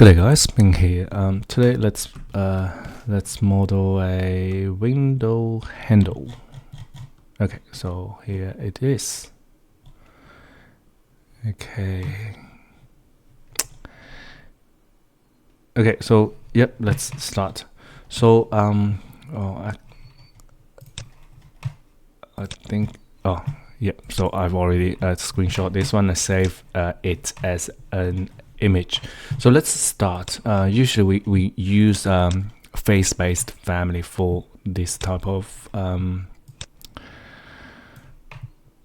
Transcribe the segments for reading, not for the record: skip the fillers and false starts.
Good day guys, Ming here. Today let's model a window handle. Okay, so here it is. Okay, so yep, let's start. So I think so I've already screenshot this one. I save it as an image. So let's start. Usually we use face-based family for this type of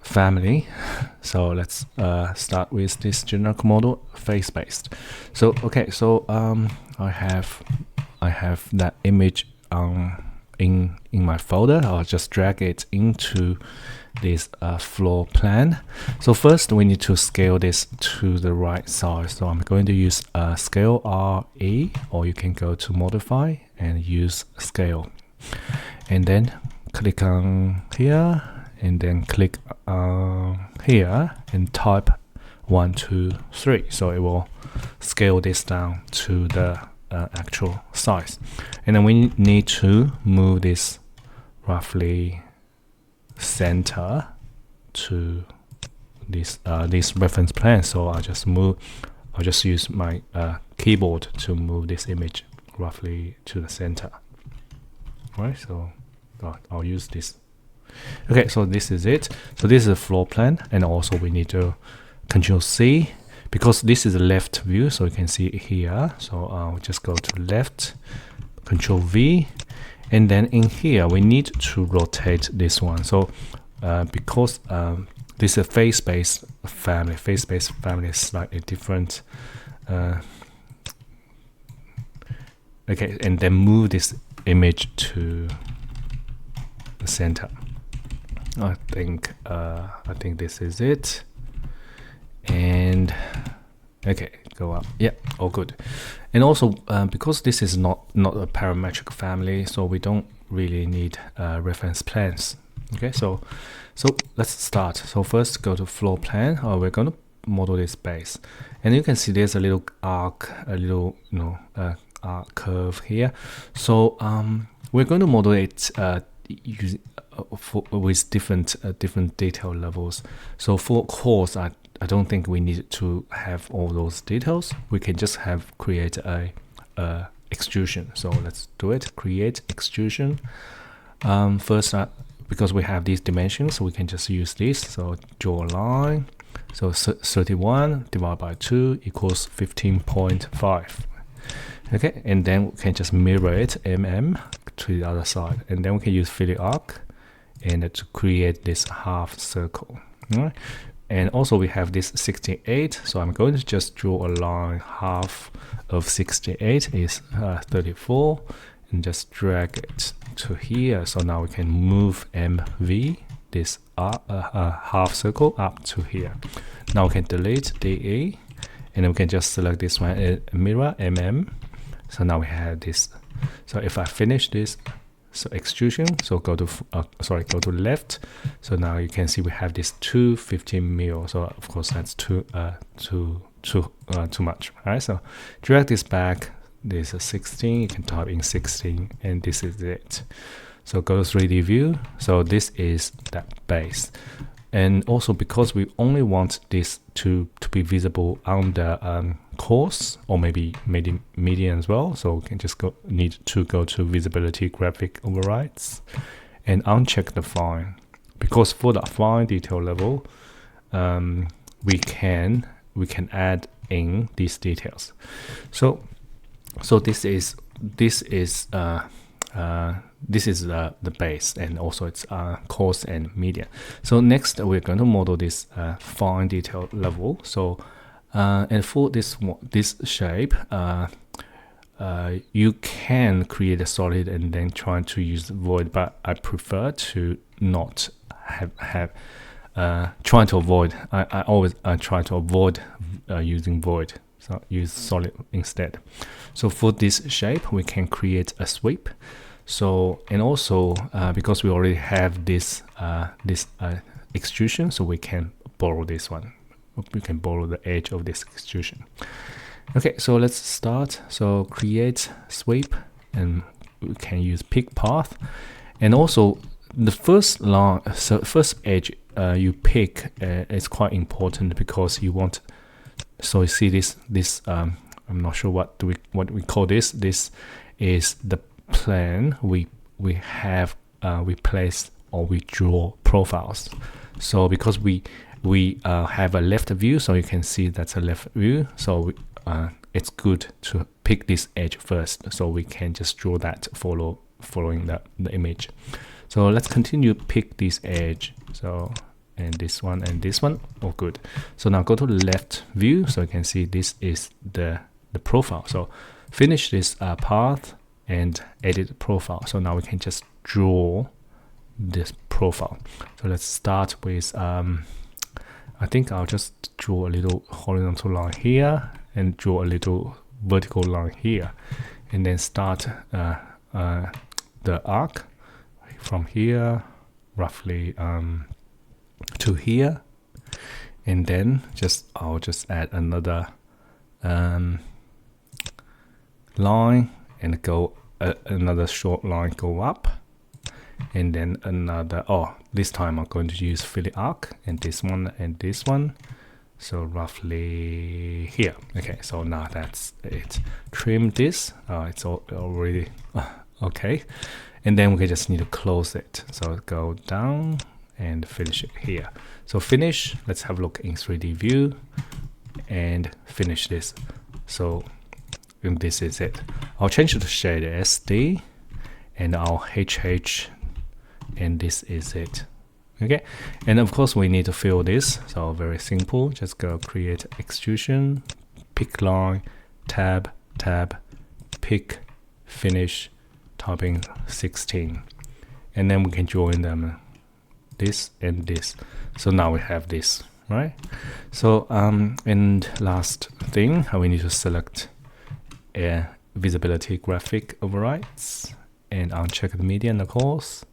family. So let's start with this generic model, face-based. So okay, so I have that image in my folder. I'll just drag it into this floor plan. So first we need to scale this to the right size. So I'm going to use scale RE, or you can go to modify and use scale, and then click on here, and then click here and type 1, 2, 3. So it will scale this down to the actual size, and then we need to move this roughly center to this reference plane. So I'll just use my keyboard to move this image roughly to the center. Right, so I'll use this. Okay, so this is it. So this is a floor plan, and also we need to Control C, because this is a left view, so you can see it here. So I'll just go to left, Control V, and then in here we need to rotate this one. So because this is a face-based family, is slightly different. Okay, and then move this image to the center. I think this is it. And okay, go up. Yeah, all good. And also because this is not a parametric family, so we don't really need reference plans. Okay, so let's start. So first go to floor plan. We're going to model this base, and you can see there's a little arc, arc curve here. So we're going to model it using with different detail levels. So for course, I don't think we need to have all those details. We can just create a extrusion. So let's do it. Create extrusion. First, because we have these dimensions, we can just use this. So draw a line. So 31 divided by 2 equals 15.5. Okay, and then we can just mirror it to the other side, and then we can use fillet arc and to create this half circle. All right. And also we have this 68, so I'm going to just draw a line. Half of 68 is 34, and just drag it to here. So now we can move MV, this half circle, up to here. Now we can delete DE, and then we can just select this one, mirror So now we have this. So if I finish this, so extrusion, so go to left. So now you can see we have this 215 mil. So of course that's too much, right? So drag this back. This is 16. You can type in 16, and this is it. So go to 3D view. So this is that base, and also because we only want this to be visible on the coarse, or maybe median as well, so we can just need to go to visibility graphic overrides and uncheck the fine, because for the fine detail level we can add in these details. So this is the base, and also it's coarse and median. So next we're going to model this fine detail level. So and for this shape, you can create a solid and then try to use void, but I prefer to not have trying to avoid. I try to avoid using void. So use solid instead. So for this shape, we can create a sweep. So, and also because we already have this extrusion, so we can borrow this one. We can borrow the edge of this extrusion. Okay, so let's start. So create sweep, and we can use pick path, and also the first line, so first edge you pick is quite important because you want. So you see this I'm not sure what we call this. This is the plane we have we place or we draw profiles. So because we have a left view, so you can see that's a left view. So it's good to pick this edge first, so we can just draw that following the image. So let's continue pick this edge. So and this one and this one. Oh, good. So now go to the left view, so you can see this is the profile. So finish this path and edit the profile. So now we can just draw this profile. So let's start with I think I'll just draw a little horizontal line here and draw a little vertical line here, and then start the arc from here roughly to here, and then I'll just add another line and go another short line go up, and then another, this time I'm going to use fillet arc, and this one, so roughly here. Okay, so now that's it. Trim this. It's already okay, and then we just need to close it. So go down and finish it here. So finish. Let's have a look in 3D view and finish this. So and this is it. I'll change it to shade SD, and I'll HH, and this is it. Okay, and of course we need to fill this. So very simple. Just go create extrusion, pick line, tab, pick, finish, topping 16, and then we can join them, this and this. So now we have this, right? So and last thing, we need to select visibility graphic overrides and uncheck the median, of course,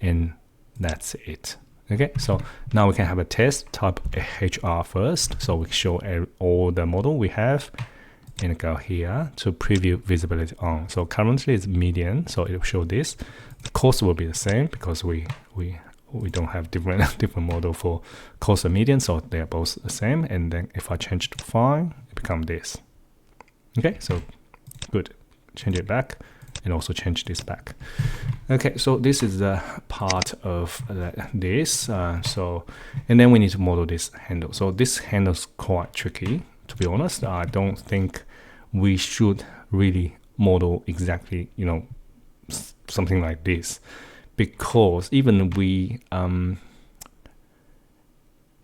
and that's it. Okay, so now we can have a test. Type HR first, so we show all the model we have, and go here to preview visibility on. So currently it's median, so it will show this. The cost will be the same because we don't have different model for cost and median, so they are both the same. And then if I change to fine, it becomes this. Okay, so good. Change it back, and also change this back. Okay, so this is the part of this. So, and then we need to model this handle. So this handle is quite tricky, to be honest. I don't think we should really model exactly, something like this, because even we,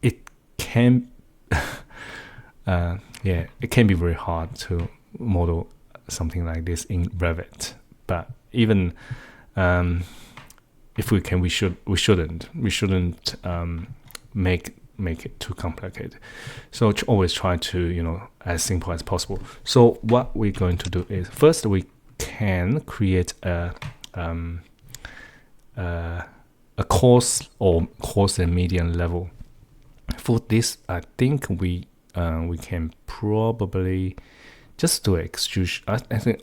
it can, it can be very hard to model something like this in Revit. But even if we can, we shouldn't make it too complicated. So always try to as simple as possible. So what we're going to do is, first we can create a coarse and median level. For this, I think we can probably just do an extrusion. I think,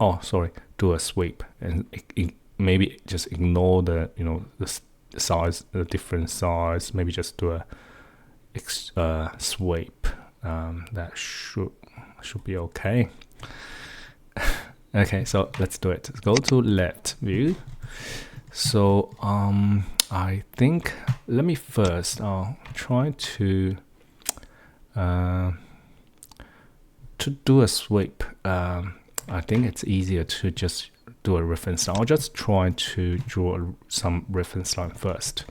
do a sweep, and maybe just ignore the the size, the different size. Maybe just do a sweep. That should be okay. Okay, so let's do it. Let's go to left view. So I think, let me first, I'll try to do a sweep. I think it's easier to just do a reference line. I'll just try to draw some reference line first.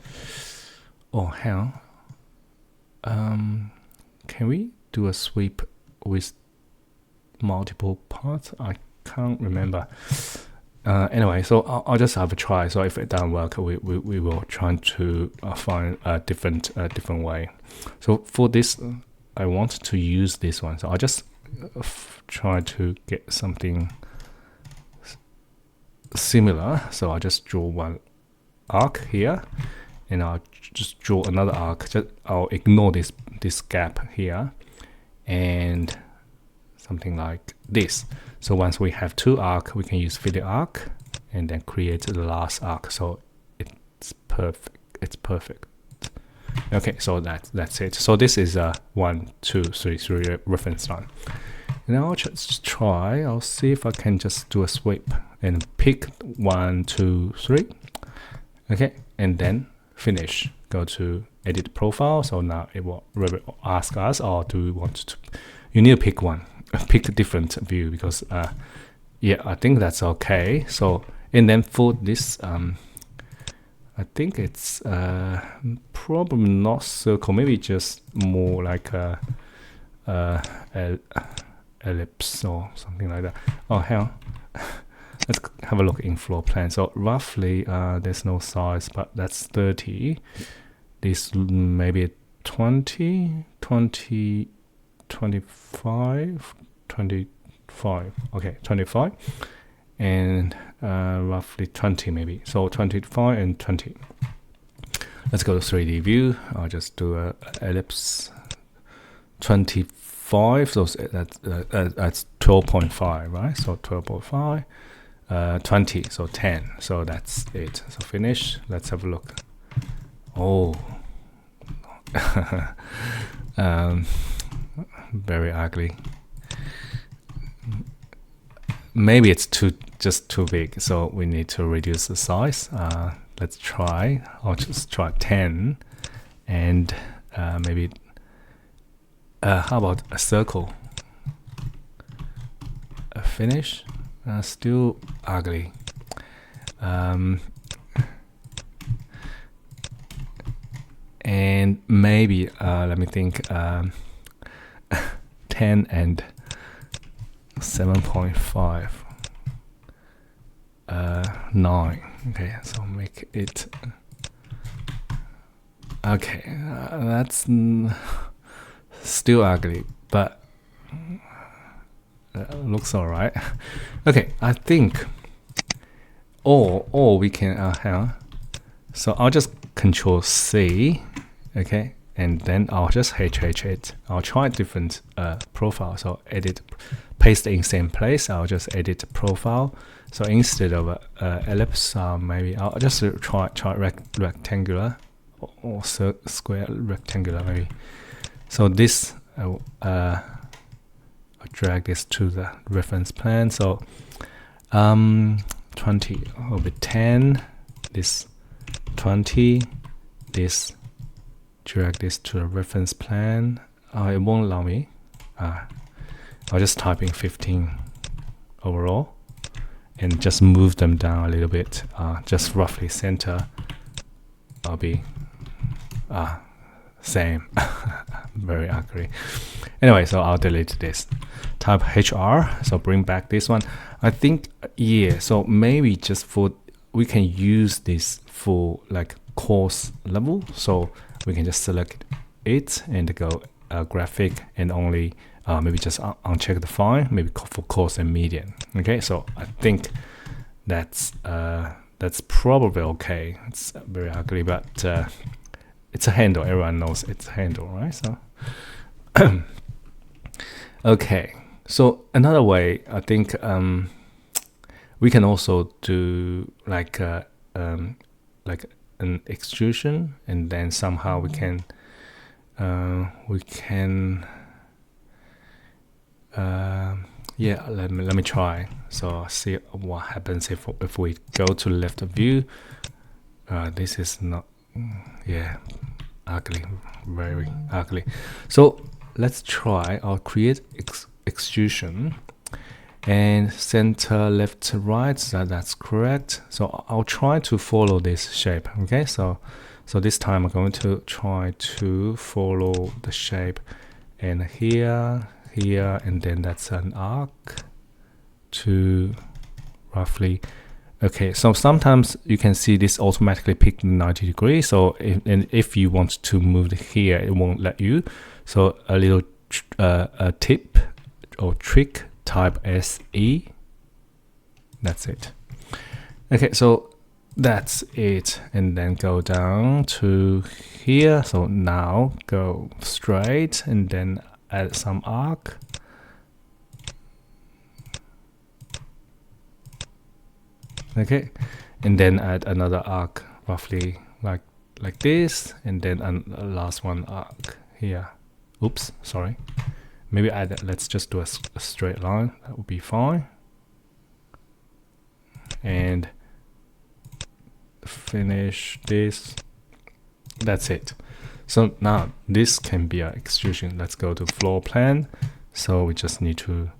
Oh hell, can we do a sweep with multiple parts? I can't remember. Anyway, so I'll just have a try. So if it doesn't work, we will try to find a different way. So for this, I want to use this one. So I'll just try to get something similar. So I'll just draw one arc here, and I'll just draw another arc. I'll ignore this gap here, and something like this. So once we have 2 arcs, we can use fillet arc and then create the last arc. So it's perfect. It's perfect. Okay, so that's it. So this is a 1, 2, 3 reference line. Now I'll just try. I'll see if I can just do a sweep and pick 1, 2, 3. Okay, and then finish. Go to edit profile. So now it will ask us, or do we want to? You need to pick one, pick a different view, because yeah, I think that's okay. So and then for this, I think it's probably not circle. Maybe just more like a ellipse or something like that. Oh hell. Let's have a look in floor plan. So roughly, there's no size, but that's 30. This maybe 20, 20, 25, 25. Okay, 25. And roughly 20 maybe. So 25 and 20. Let's go to 3D view. I'll just do a ellipse 25. So that's 12.5, right? So 12.5. 20, so 10, so that's it. So finish. Let's have a look. Oh, very ugly. Maybe it's just too big, so we need to reduce the size. Let's try. I'll just try 10, and maybe how about a circle? A finish. Still ugly. And maybe let me think. 10 and 7.5. 9. Okay, so make it. Okay, that's still ugly, but looks alright. Okay, I think, or we can so I'll just Control C, okay, and then I'll just HH it. I'll try different profile. So edit, paste in same place. I'll just edit profile. So instead of ellipse, maybe I'll just try rectangular or square rectangular maybe. So this I'll drag this to the reference plan. So 20 will be 10. This 20. This, drag this to the reference plan. It won't allow me. I'll just type in 15 overall and just move them down a little bit. Just roughly center. I'll be same. Very ugly. Anyway, so I'll delete this. Type HR. So bring back this one. I think yeah. So maybe just for we can use this for like course level. So we can just select it and go graphic and only maybe just uncheck the file, maybe for course and median. Okay, so I think that's probably okay. It's very ugly, but it's a handle. Everyone knows it's a handle, right? So okay. So another way, I think we can also do like an extrusion, and then somehow we can yeah, let me try. So see what happens if we go to left view. This is not, yeah, ugly, very ugly. So let's try. I'll create extrusion and center left to right. So that's correct. So I'll try to follow this shape. Okay, so this time I'm going to try to follow the shape, and here, and then that's an arc to roughly. Okay, so sometimes you can see this automatically pick 90 degrees. So if you want to move it here, it won't let you. So a little a tip or trick, type SE. That's it. Okay, so that's it, and then go down to here. So now go straight and then add some arc. Okay, and then add another arc roughly like this, and then a last one arc here. Oops, sorry. Maybe let's just do a straight line. That would be fine. And finish this. That's it. So now this can be an extrusion. Let's go to floor plan. So we just need to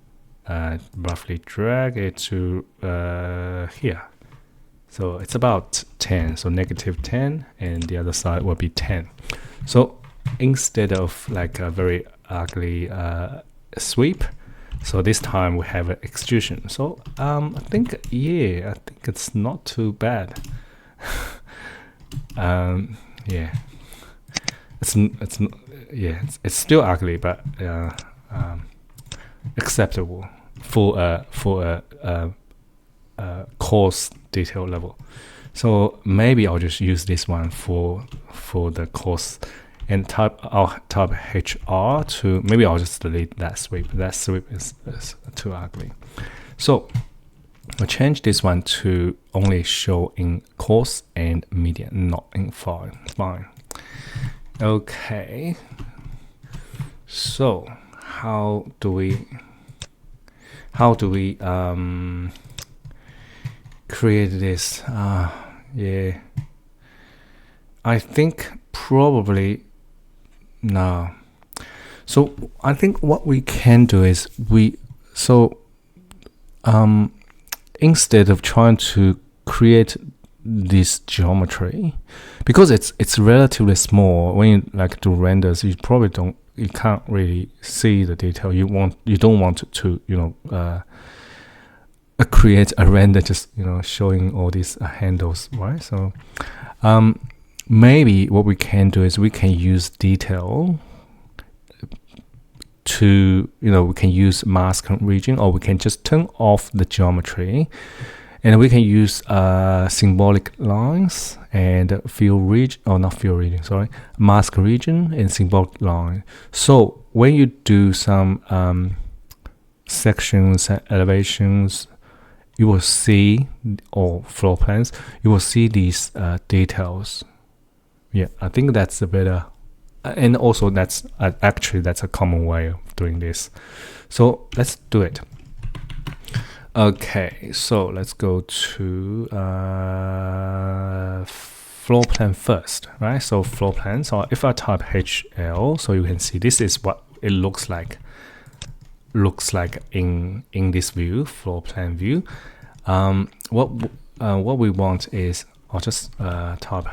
roughly drag it to here. So it's about 10, so -10, and the other side will be 10. So instead of like a very ugly sweep, so this time we have an extrusion. So I think it's not too bad. Yeah, it's still ugly, but acceptable for a coarse detail level. So maybe I'll just use this one for the coarse, and I'll type HR to, maybe I'll just delete that sweep. That sweep is too ugly. So I'll change this one to only show in coarse and medium, not in fine. Okay. So how do we create this? Yeah, I think probably no. So I think what we can do is instead of trying to create this geometry, because it's relatively small, when you like do renders, you can't really see the detail. You don't want to create a render just showing all these handles, right? So maybe what we can do is we can use detail to, we can use mask region, or we can just turn off the geometry, and we can use symbolic lines and mask region and symbolic line. So when you do some sections and elevations, you will see, or floor plans, you will see these details. Yeah, I think that's a better, and also that's a common way of doing this. So let's do it. Okay, so let's go to floor plan first, right? So floor plan. So if I type HL, so you can see this is what it looks like. In this view, floor plan view. What we want is, I'll just type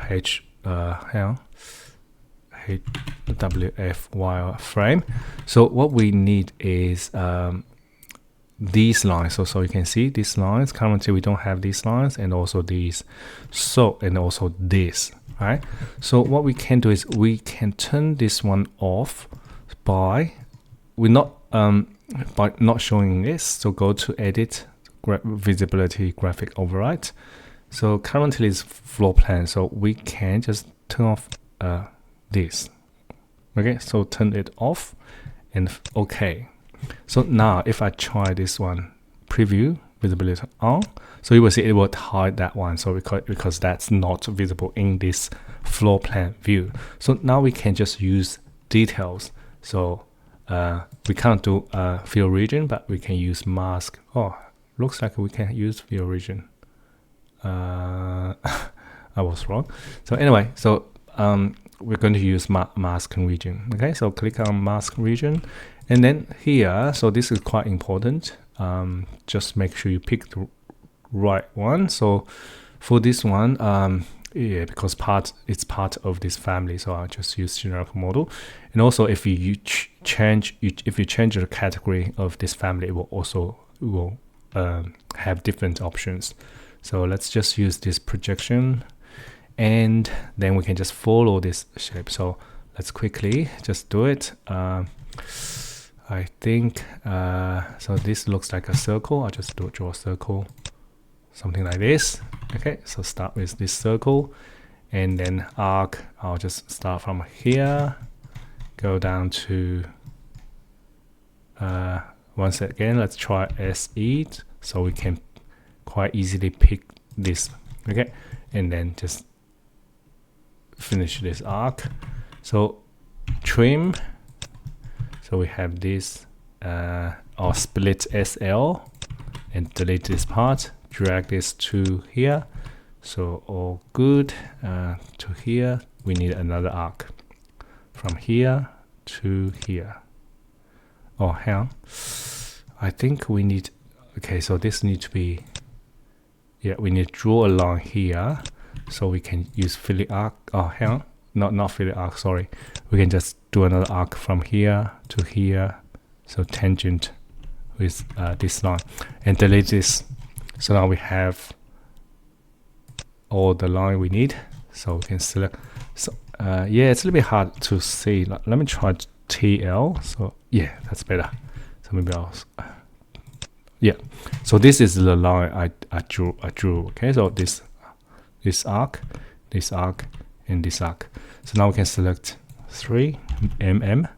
WF wireframe. So what we need is these lines. So you can see these lines. Currently we don't have these lines, and also these. So, and also this, right? So what we can do is we can turn this one off by not showing this. So go to edit, visibility, graphic override. So currently it's floor plan, so we can just turn off this. Okay, so turn it off, and okay. So now if I try this one, preview, visibility on, so you will see it will hide that one. So because that's not visible in this floor plan view. So now we can just use details. So we can't do fill region, but we can use mask. Oh, looks like we can use fill region. I was wrong. So anyway, so we're going to use mask region. Okay, so click on mask region, and then here, so this is quite important. Just make sure you pick the right one. So for this one, yeah, because it's part of this family, so I'll just use generic model. And also, if you change the category of this family, it will have different options. So let's just use this projection, and then we can just follow this shape. So let's quickly just do it. I think so this looks like a circle. I'll just draw a circle, something like this. Okay, so start with this circle, and then arc, I'll just start from here, go down to once again, let's try SE, so we can quite easily pick this. Okay, and then just finish this arc. So trim. So we have this or split SL and delete this part. Drag this to here. So all good. To here, we need another arc from here to here. Oh, hang on. I think we need. Okay, so this needs to be. Yeah, we need to draw a line here, so we can use fillet arc. Oh, hang on. Not fillet arc. Sorry. We can just do another arc from here to here. So tangent with this line, and delete this. So now we have all the line we need. So we can select. So yeah, it's a little bit hard to see. Let me try TL. So yeah, that's better. So maybe I'll. Yeah. So this is the line I drew. Okay. So this arc, and this arc. So now we can select 3 mm,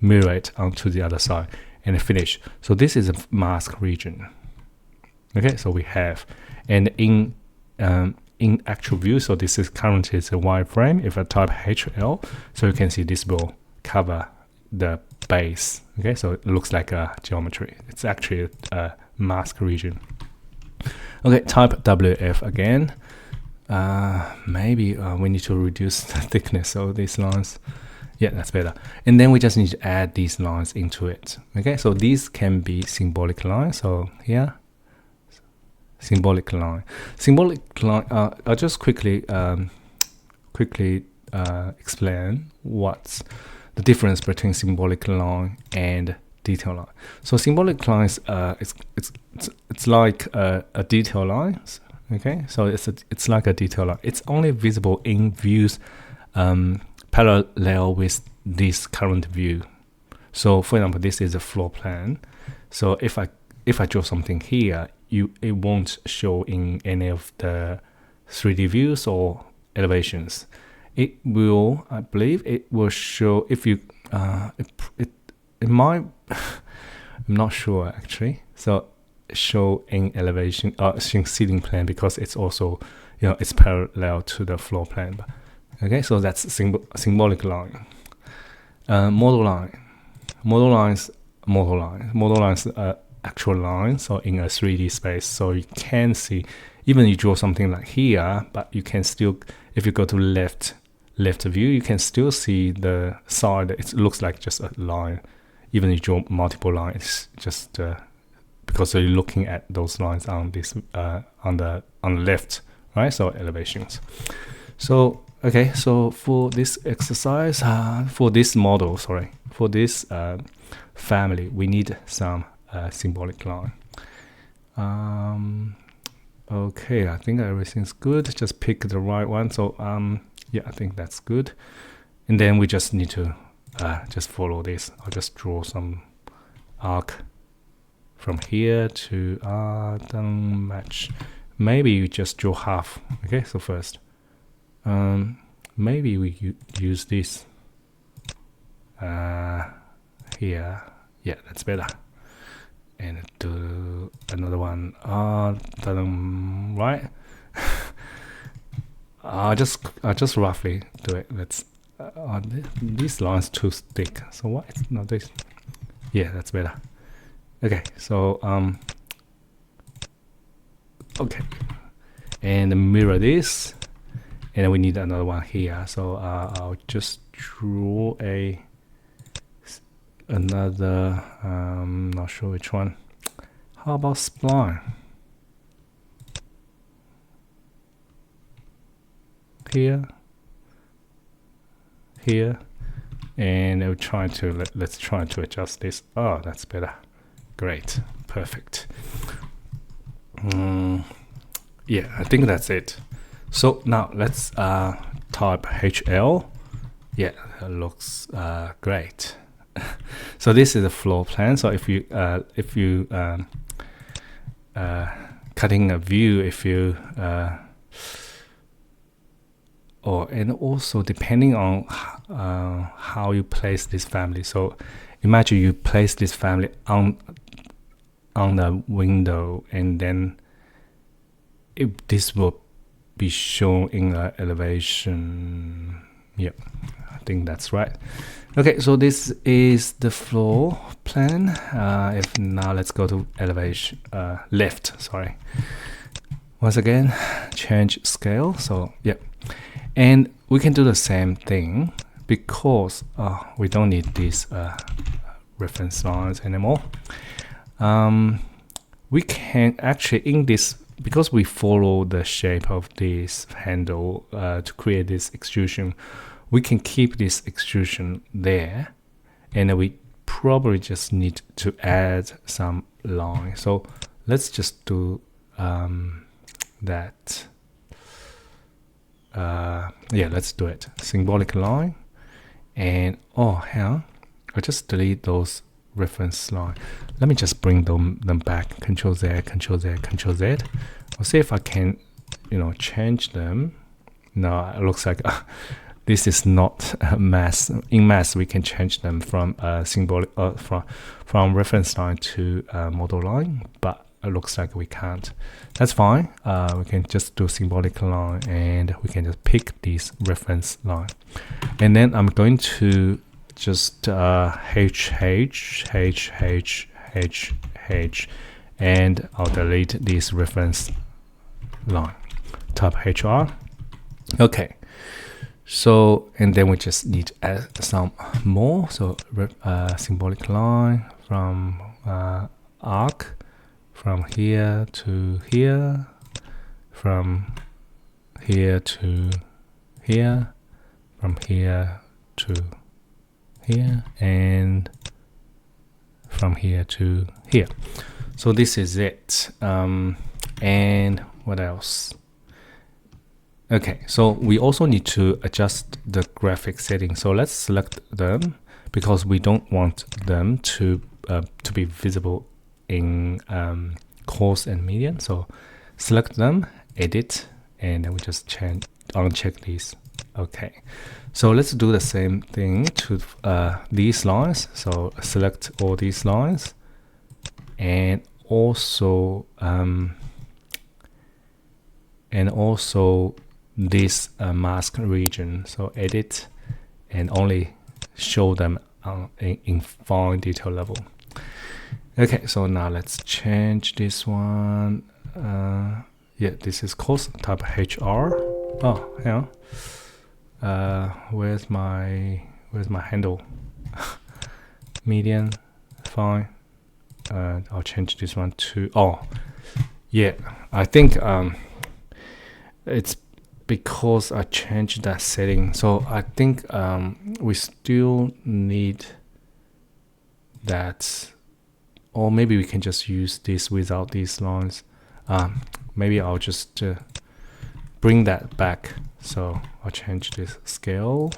mirror it onto the other side, and finish. So this is a mask region. Okay, so we have, and in actual view, so this is currently it's a wireframe. If I type HL, so you can see this will cover the base. Okay, so it looks like a geometry. It's actually a mask region. Okay, type WF again. Maybe we need to reduce the thickness of these lines. Yeah, that's better. And then we just need to add these lines into it. Okay, so these can be symbolic lines. So here, symbolic line. I'll just quickly explain what's the difference between symbolic line and detail line. So symbolic lines, it's like a detail line. Okay, so it's like a detail line. It's only visible in views parallel with this current view. So for example, this is a floor plan. So if I draw something here, it won't show in any of the 3D views or elevations. It will, I believe, it will show if you it might. I'm not sure actually. So show in elevation in ceiling plan, because it's also, it's parallel to the floor plan. Okay, so that's symbolic line. Model lines actual lines, so in a 3D space. So you can see, even you draw something like here, but you can still, if you go to left view, you can still see the side. It looks like just a line. Even if you draw multiple lines, just because you're looking at those lines on this on the left, right? So elevations. So okay, so for this exercise, for this model, for this family, we need some symbolic line. Okay, I think everything's good. Just pick the right one. So yeah, I think that's good. And then we just need to just follow this. I'll just draw some arc from here to don't match. Maybe you just draw half. Okay, so first maybe we use this here. Yeah, that's better. And do another one. Right. I just roughly do it. Let's. This line's too thick. So what? It's not this. Yeah, that's better. Okay. So okay. And mirror this, and we need another one here. So I'll just draw another. Not sure which one. How about spline? Here, and I'll try to let's try to adjust this. Oh, that's better. Great, perfect. Yeah, I think that's it. So now let's type HL. Yeah, that looks great. So this is a floor plan. So if you cutting a view, if you and also depending on how you place this family. So imagine you place this family on the window, and then this will be shown in elevation. Yep, I think that's right. Okay, so this is the floor plan. If now let's go to elevation, lift, sorry. Once again, change scale. So yeah, and we can do the same thing because we don't need these reference lines anymore. We can actually, in this, because we follow the shape of this handle to create this extrusion, we can keep this extrusion there, and we probably just need to add some line. So let's just do that. Yeah, let's do it. Symbolic line, and hang on, I'll just delete those reference line. Let me just bring them back. Control Z, Control Z, Control Z. I'll see if I can, change them. No, it looks like this is not mass. In mass, we can change them from symbolic from reference line to model line, but it looks like we can't. That's fine. We can just do symbolic line, and we can just pick this reference line, and then I'm going to just H, and I'll delete this reference line. Type HR. Okay. So, and then we just need to add some more. So symbolic line from arc, from here to here, from here to here, from here to here, and from here to here. So this is it. And what else? Okay, so we also need to adjust the graphic settings. So let's select them because we don't want them to be visible in coarse and median. So select them, edit, and then we just uncheck these. Okay, so let's do the same thing to these lines. So select all these lines, and also this mask region. So edit and only show them in fine detail level. Okay, so now let's change this one. Yeah, this is coarse. Type HR. Oh, hang on. Where's my handle? Median, fine. I'll change this one to yeah. I think it's because I changed that setting. So I think we still need that, or maybe we can just use this without these lines. Maybe I'll just bring that back. So I'll change this scale,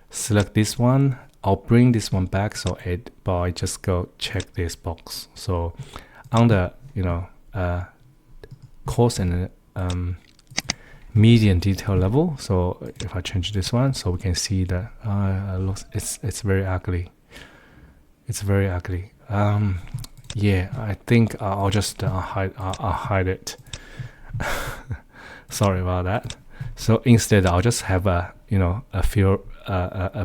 select this one. I'll bring this one back. So I just go check this box. So under coarse and median detail level. So if I change this one, so we can see that it's very ugly. It's very ugly. Yeah, I think I'll just hide it. Sorry about that. So instead, I'll just have a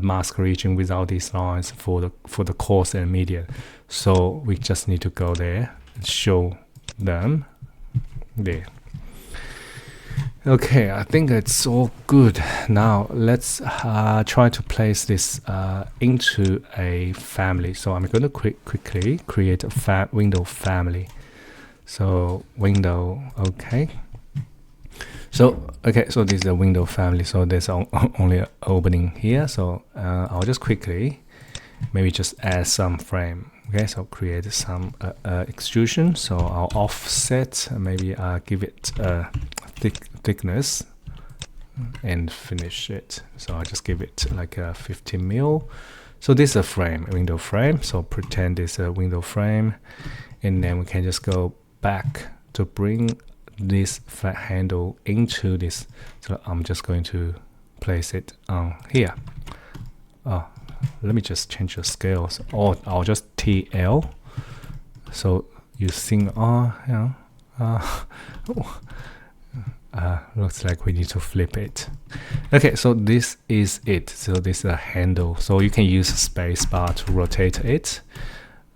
mask region without these lines for the coarse and median. So we just need to go there and show them there. Okay, I think it's all good. Now let's try to place this into a family. So I'm going to quickly create a window family. So window, okay. So this is a window family. So there's only an opening here. So I'll just quickly maybe just add some frame. Okay, so create some extrusion. So I'll offset, maybe give it thickness and finish it. So I'll just give it like a 15 mil. So this is a frame, a window frame. So pretend it's a window frame, and then we can just go back to bring this flat handle into this. So I'm just going to place it on here. Let me just change the scales, or I'll just TL. So you think, looks like we need to flip it. Okay, so this is it. So this is a handle. So you can use space bar to rotate it.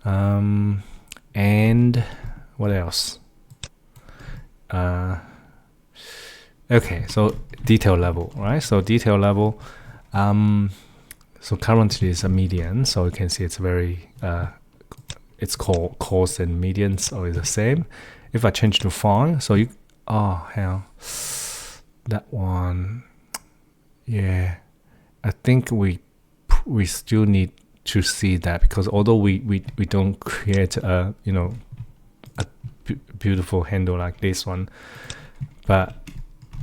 And what else? Okay, so detail level, right? So detail level. So currently it's a median. So you can see it's very it's called coarse and median, so it's the same. If I change to fine, so you hell, that one, yeah, I think we still need to see that, because although we don't create a a beautiful handle like this one, but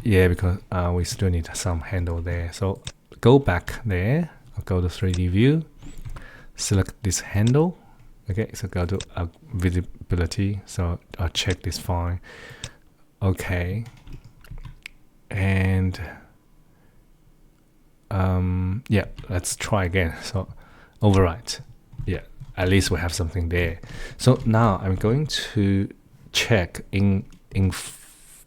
yeah, because we still need some handle there. So go back there, I'll go to 3D view, select this handle. Okay, so go to visibility, so I'll check this fine. Okay, and yeah, let's try again. So overwrite, yeah, at least we have something there. So now I'm going to check in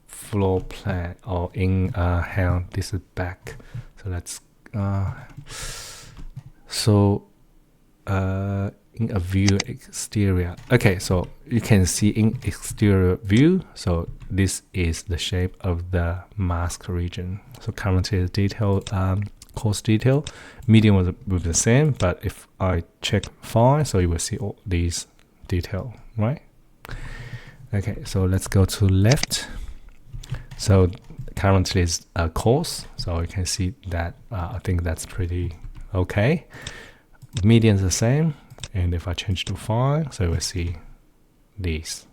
floor plan, or in how this is back. So let's in a view exterior. Okay, so you can see in exterior view, so this is the shape of the mask region. So currently the detail, coarse detail, medium will be the same, but if I check fine, so you will see all these detail, right? Okay, so let's go to left. So currently it's coarse, so you can see that. I think that's pretty okay. Median is the same. And if I change to fine, so we'll see these.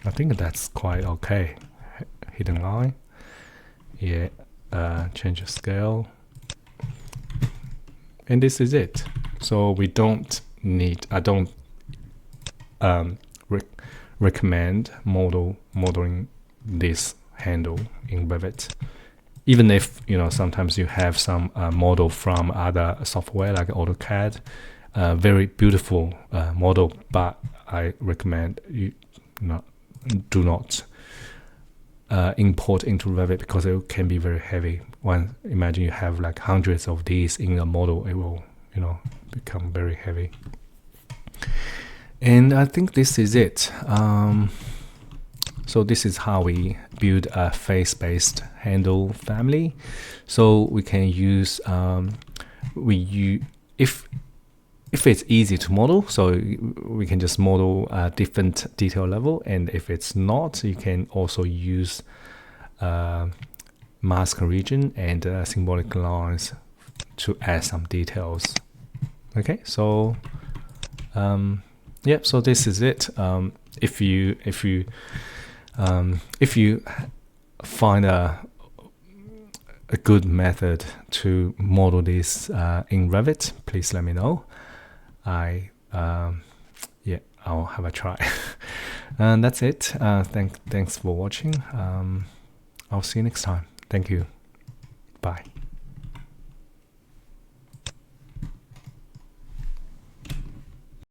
I think that's quite okay. Hidden line. Yeah, change the scale. And this is it. So we don't need, I don't recommend modeling this handle in Revit. Even if, sometimes you have some model from other software like AutoCAD, very beautiful model, but I recommend you do not import into Revit, because it can be very heavy. Imagine you have like hundreds of these in a model, it will become very heavy. And I think this is it. So this is how we build a face-based handle family. So we can use if it's easy to model, so we can just model a different detail level, and if it's not, you can also use mask region and symbolic lines to add some details. Okay, so yeah, so this is it. If you find a good method to model this in Revit, please let me know. I'll have a try. And that's it. Thanks for watching. I'll see you next time. Thank you. Bye.